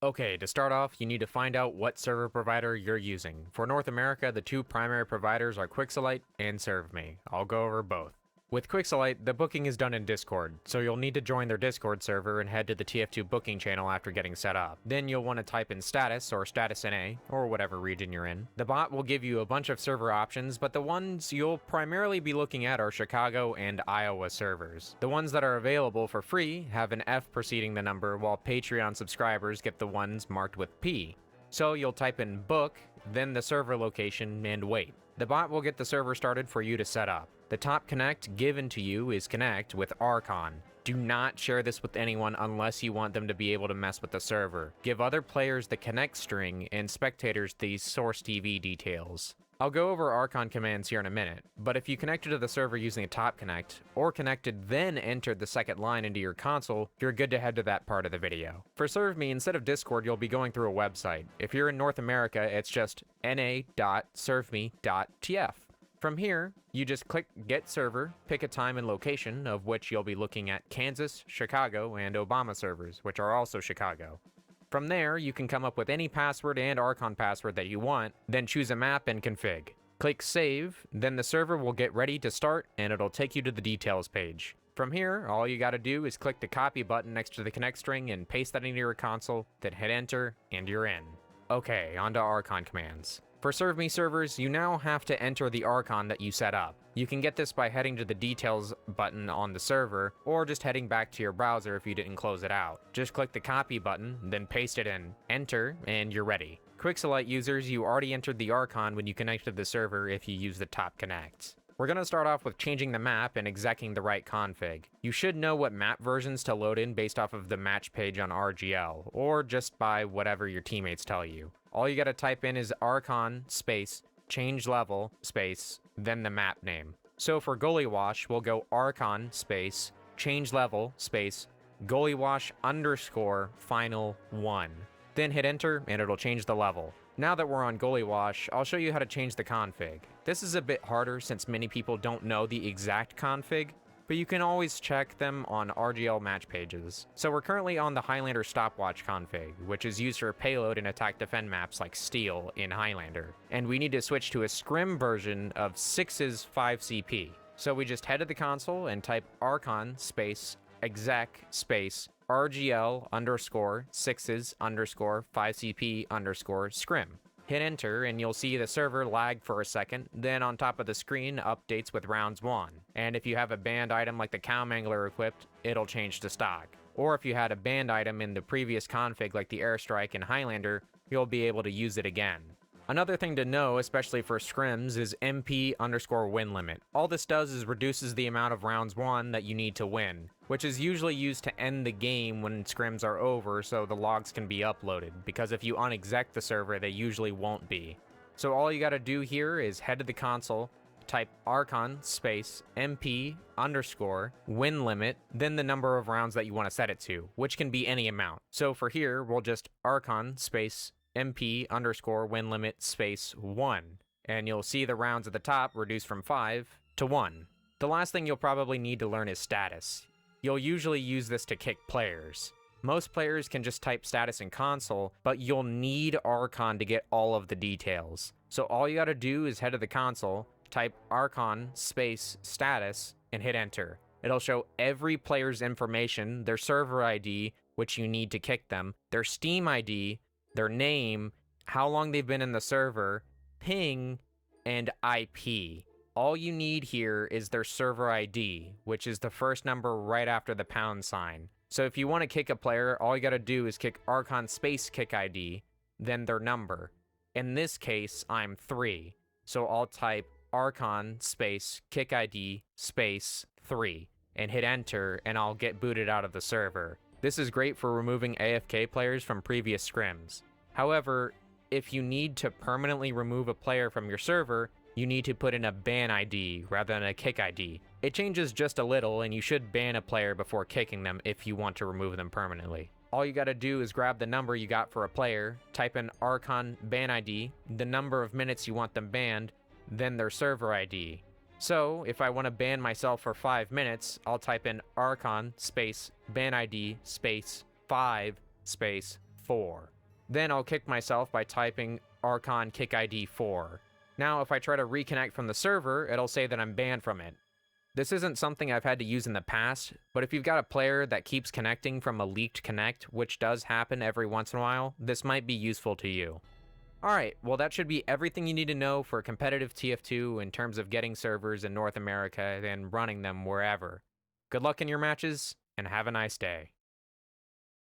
Okay, to start off, you need to find out what server provider you're using. For North America, the two primary providers are Qixalite and Serveme. I'll go over both. With Qixalite, the booking is done in Discord, so you'll need to join their Discord server and head to the TF2 booking channel after getting set up. Then you'll want to type in status or status NA, or whatever region you're in. The bot will give you a bunch of server options, but the ones you'll primarily be looking at are Chicago and Iowa servers. The ones that are available for free have an F preceding the number, while Patreon subscribers get the ones marked with P. So you'll type in book, then the server location, and wait. The bot will get the server started for you to set up. The top connect given to you is connect with Rcon. Do not share this with anyone unless you want them to be able to mess with the server. Give other players the connect string and spectators the source TV details. I'll go over Rcon commands here in a minute, but if you connected to the server using a top connect, or connected then entered the second line into your console, you're good to head to that part of the video. For Serveme, instead of Discord, you'll be going through a website. If you're in North America, it's just na.serveme.tf. From here, you just click Get Server, pick a time and location, of which you'll be looking at Kansas, Chicago, and Obama servers, which are also Chicago. From there, you can come up with any password and Rcon password that you want, then choose a map and config. Click Save, then the server will get ready to start and it'll take you to the details page. From here, all you gotta do is click the copy button next to the connect string and paste that into your console, then hit enter, and you're in. Okay, on to Rcon commands. For Serveme servers, you now have to enter the Rcon that you set up. You can get this by heading to the details button on the server, or just heading back to your browser if you didn't close it out. Just click the copy button, then paste it in, enter, and you're ready. Qixalite users, you already entered the Rcon when you connected the server if you use the top connect. We're going to start off with changing the map and execing the right config. You should know what map versions to load in based off of the match page on RGL, or just by whatever your teammates tell you. All you gotta type in is Rcon space, change level space, then the map name. So for Goalie Wash, we'll go Rcon space, change level space, Goalie Wash underscore final 1. Then hit enter and it'll change the level. Now that we're on Goalie Wash, I'll show you how to change the config. This is a bit harder since many people don't know the exact config, but you can always check them on RGL match pages. So we're currently on the Highlander stopwatch config, which is used for payload and attack defend maps like Steel in Highlander. And we need to switch to a scrim version of 6's 5CP. So we just head to the console and type Rcon space exec space RGL underscore 6's underscore 5CP underscore scrim. Hit enter and you'll see the server lag for a second, then on top of the screen updates with rounds 1. And if you have a banned item like the Cow Mangler equipped, it'll change to stock. Or if you had a banned item in the previous config like the Airstrike in Highlander, you'll be able to use it again. Another thing to know, especially for scrims, is MP underscore win limit. All this does is reduces the amount of rounds won that you need to win, which is usually used to end the game when scrims are over so the logs can be uploaded, because if you unexec the server, they usually won't be. So all you gotta do here is head to the console, type Rcon space MP underscore win limit, then the number of rounds that you want to set it to, which can be any amount. So for here, we'll just Rcon space MP underscore win limit space 1, and you'll see the rounds at the top reduce from 5 to 1. The last thing you'll probably need to learn is status. You'll usually use this to kick players. Most players can just type status in console, but you'll need Rcon to get all of the details. So all you gotta do is head to the console, type Rcon space status, and hit enter. It'll show every player's information, their server ID, which you need to kick them, their Steam ID, their name, how long they've been in the server, ping, and IP. All you need here is their server ID, which is the first number right after the pound sign. So if you want to kick a player, all you gotta do is kick Rcon space kick ID, then their number. In this case, I'm 3, so I'll type Rcon space kick ID space 3 and hit enter, and I'll get booted out of the server. This is great for removing AFK players from previous scrims. However, if you need to permanently remove a player from your server, you need to put in a ban ID rather than a kick ID. It changes just a little, and you should ban a player before kicking them if you want to remove them permanently. All you gotta do is grab the number you got for a player, type in Rcon ban ID, the number of minutes you want them banned, then their server ID. So, if I want to ban myself for 5 minutes, I'll type in Rcon space ban ID space 5 space 4. Then I'll kick myself by typing Rcon kick ID 4. Now if I try to reconnect from the server, it'll say that I'm banned from it. This isn't something I've had to use in the past, but if you've got a player that keeps connecting from a leaked connect, which does happen every once in a while, this might be useful to you. Alright, well that should be everything you need to know for competitive TF2 in terms of getting servers in North America and running them wherever. Good luck in your matches, and have a nice day.